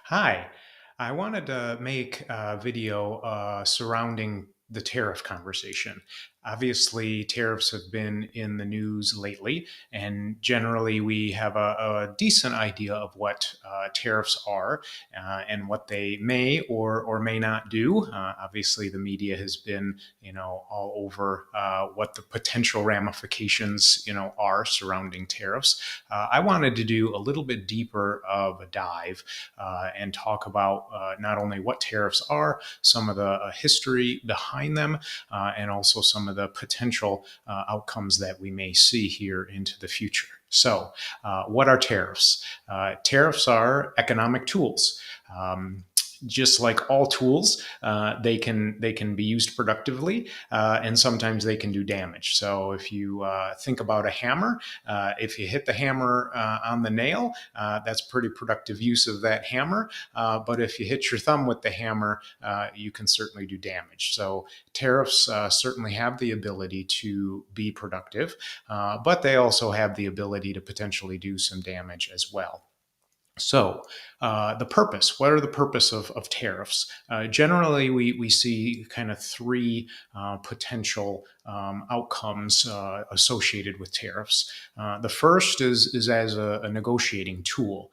Hi, I wanted to make a video surrounding the tariff conversation. Obviously, tariffs have been in the news lately, and generally we have a decent idea of what tariffs are and what they may or may not do. Obviously, the media has been, all over what the potential ramifications, are surrounding tariffs. I wanted to do a little bit deeper of a dive and talk about not only what tariffs are, some of the history behind them, and also some of the potential outcomes that we may see here into the future. So, what are tariffs? Tariffs are economic tools. Just like all tools, they can be used productively, and sometimes they can do damage. So if you think about a hammer, if you hit the hammer on the nail, that's pretty productive use of that hammer. But if you hit your thumb with the hammer, you can certainly do damage. So tariffs certainly have the ability to be productive, but they also have the ability to potentially do some damage as well. So, the purpose, what are the purpose of tariffs? Generally, we see kind of three potential outcomes associated with tariffs. The first is as a negotiating tool.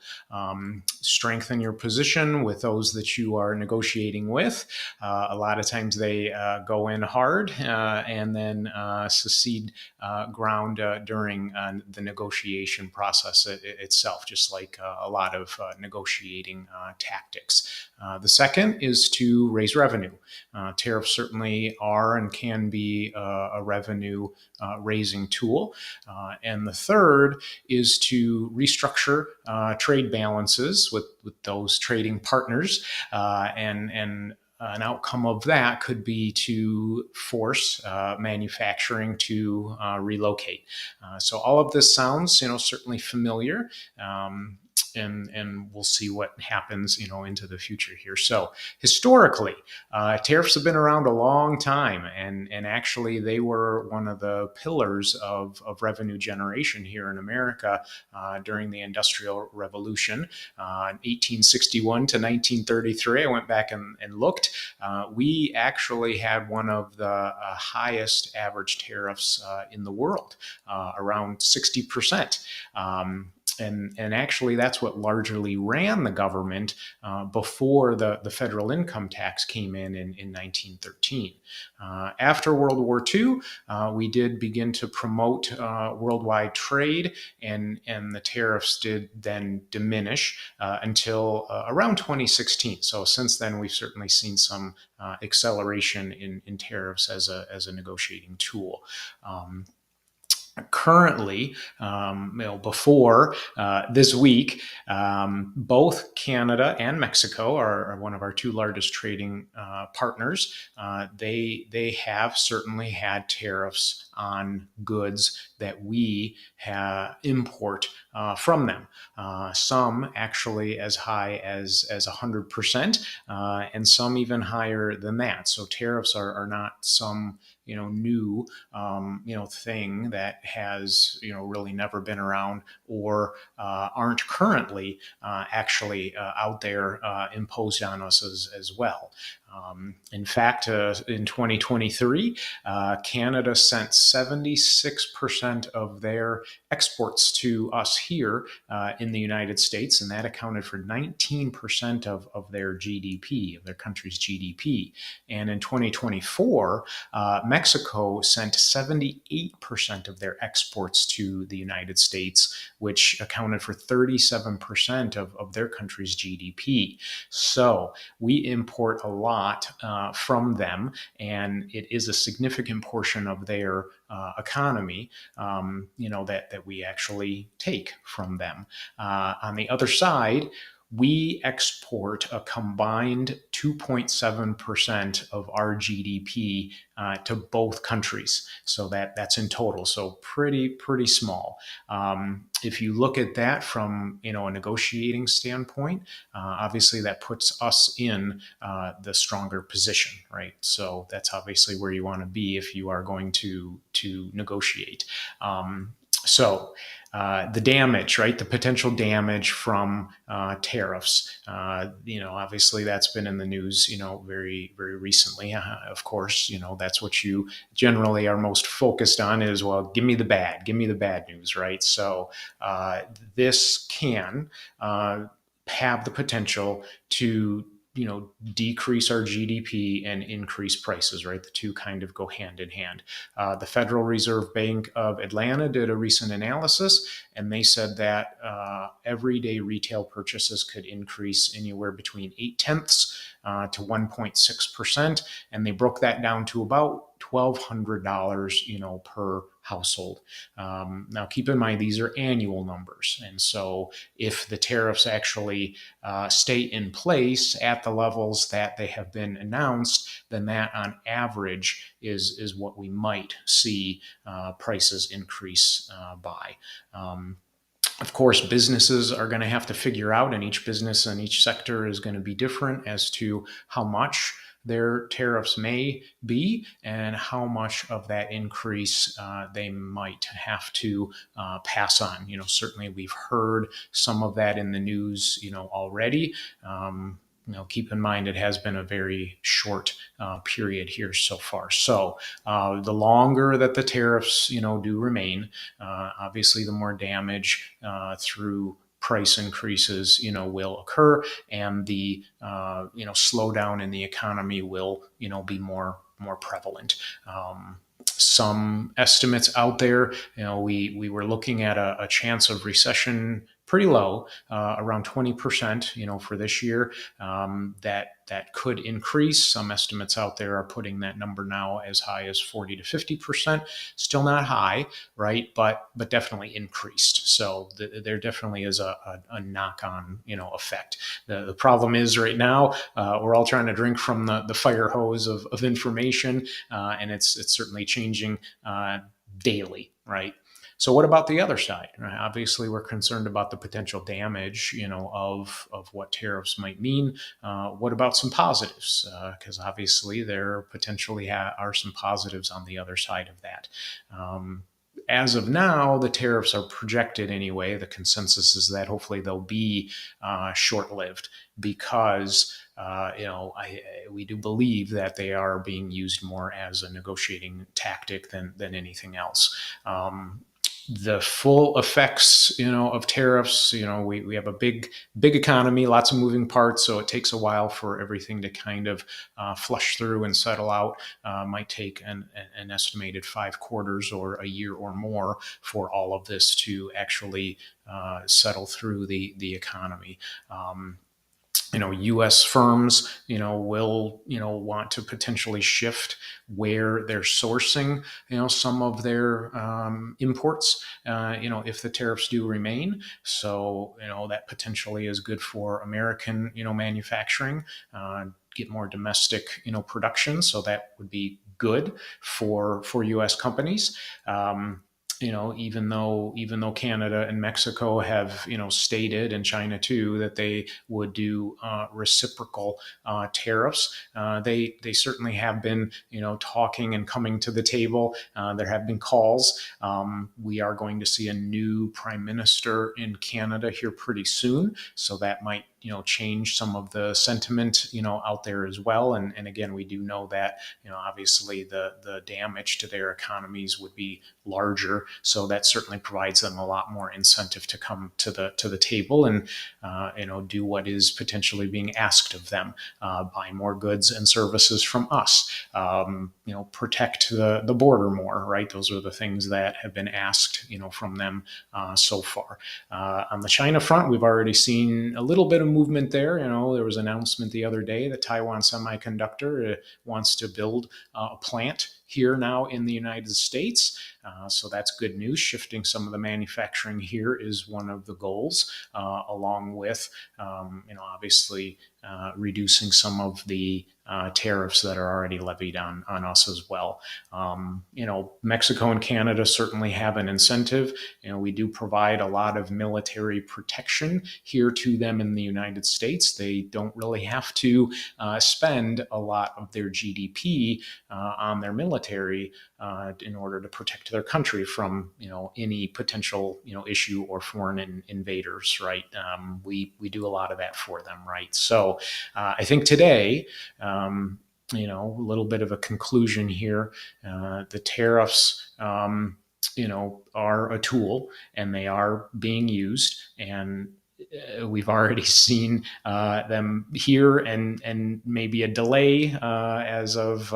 Strengthen your position with those that you are negotiating with. A lot of times they go in hard and then secede ground during the negotiation process itself, just like a lot of negotiating tactics. The second is to raise revenue. Tariffs certainly are and can be a revenue raising tool. And the third is to restructure trade balances with those trading partners, and an outcome of that could be to force manufacturing to relocate. So all of this sounds, certainly familiar. And we'll see what happens, into the future here. So historically, tariffs have been around a long time, and actually they were one of the pillars of revenue generation here in America during the Industrial Revolution, 1861 to 1933. I went back and looked. We actually had one of the highest average tariffs in the world, around 60%. And actually, that's what largely ran the government before the federal income tax came in 1913. After World War II, we did begin to promote worldwide trade, and the tariffs did then diminish until around 2016. So since then, we've certainly seen some acceleration in tariffs as a negotiating tool. Currently, before this week, both Canada and Mexico are one of our two largest trading partners. They have certainly had tariffs on goods that we import from them. Some actually as high as 100%, and some even higher than that. So tariffs are not some new thing that has really never been around, or aren't currently actually out there imposed on us as well. In fact, in 2023, Canada sent 76% of their exports to us here in the United States, and that accounted for 19% of their GDP, of their country's GDP. And in 2024, Mexico sent 78% of their exports to the United States, which accounted for 37% of their country's GDP. So we import a lot from them, and it is a significant portion of their economy, that we actually take from them. On the other side, we export a combined 2.7% of our GDP to both countries. So that's in total. So pretty small. If you look at that from a negotiating standpoint, obviously that puts us in the stronger position, right? So that's obviously where you want to be if you are going to negotiate. So the damage, right? The potential damage from tariffs. Obviously that's been in the news, very, very recently. Of course, that's what you generally are most focused on is, well, give me the bad news, right? So uh, this can have the potential to decrease our GDP and increase prices, right? The two kind of go hand in hand. The Federal Reserve Bank of Atlanta did a recent analysis, and they said that everyday retail purchases could increase anywhere between 0.8 to 1.6%, and they broke that down to about $1,200, per household. Now, keep in mind these are annual numbers, and so if the tariffs actually stay in place at the levels that they have been announced, then that on average is what we might see prices increase by. Of course, businesses are going to have to figure out, and each business and each sector is going to be different as to how much their tariffs may be and how much of that increase they might have to pass on. Certainly we've heard some of that in the news, already. Keep in mind it has been a very short period here so far. So the longer that the tariffs, do remain, obviously the more damage through price increases, will occur, and the slowdown in the economy will, be more prevalent. Some estimates out there, we were looking at a chance of recession pretty low, around 20%, for this year. That could increase. Some estimates out there are putting that number now as high as 40 to 50%. Still not high, right? But definitely increased. So there definitely is a knock-on, effect. The problem is right now we're all trying to drink from the fire hose of information, and it's certainly changing daily, right? So what about the other side? Right? Obviously, we're concerned about the potential damage, of what tariffs might mean. What about some positives? Because obviously, there potentially are some positives on the other side of that. As of now, the tariffs are projected anyway. The consensus is that hopefully they'll be short-lived because we do believe that they are being used more as a negotiating tactic than anything else. The full effects, of tariffs, we have a big economy, lots of moving parts, so it takes a while for everything to kind of flush through and settle out. Might take an estimated 5 quarters or a year or more for all of this to actually settle through the economy. U.S. firms, will, want to potentially shift where they're sourcing, some of their imports, if the tariffs do remain. So, that potentially is good for American, manufacturing, get more domestic, production. So that would be good for U.S. companies. Even though Canada and Mexico have stated, and China too, that they would do reciprocal tariffs, they certainly have been talking and coming to the table. There have been calls. We are going to see a new prime minister in Canada here pretty soon, so that might change some of the sentiment out there as well. And again, we do know that obviously the damage to their economies would be larger, so that certainly provides them a lot more incentive to come to the table and do what is potentially being asked of them, buy more goods and services from us, protect the border more, right? Those are the things that have been asked from them so far. On the China front, we've already seen a little bit of movement there. There was an announcement the other day that Taiwan Semiconductor wants to build a plant here now in the United States. So that's good news. Shifting some of the manufacturing here is one of the goals, along with, obviously reducing some of the tariffs that are already levied on us as well. Mexico and Canada certainly have an incentive. We do provide a lot of military protection here to them in the United States. They don't really have to spend a lot of their GDP on their military military in order to protect their country from any potential issue or foreign invaders, right? We do a lot of that for them, right? So I think today. A little bit of a conclusion here. The tariffs, are a tool and they are being used. And we've already seen them here and maybe a delay as of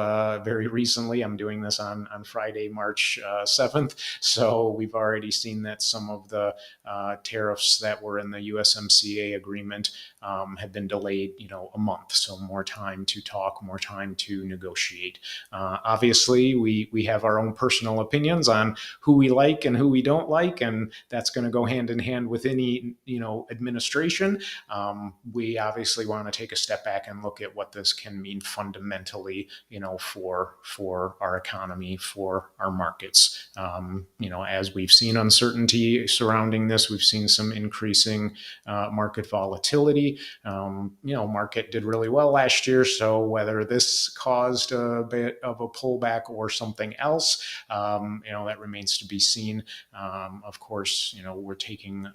very recently. I'm doing this on Friday, March 7th. So we've already seen that some of the tariffs that were in the USMCA agreement have been delayed, a month. So more time to talk, more time to negotiate. Obviously, we have our own personal opinions on who we like and who we don't like, and that's going to go hand in hand with any administration. We obviously want to take a step back and look at what this can mean fundamentally, for our economy, for our markets. As we've seen uncertainty surrounding this, we've seen some increasing market volatility. Market did really well last year, so whether this caused a bit of a pullback or something else, that remains to be seen. Of course, we're taking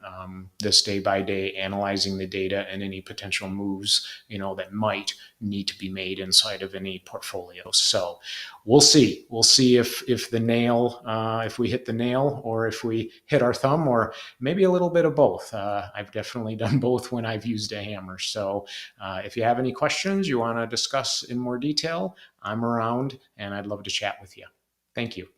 this day by day, analyzing the data and any potential moves, that might need to be made inside of any portfolio. So we'll see. We'll see if the nail, if we hit the nail, or if we hit our thumb, or maybe a little bit of both. I've definitely done both when I've used a hammer. So if you have any questions you want to discuss in more detail, I'm around and I'd love to chat with you. Thank you.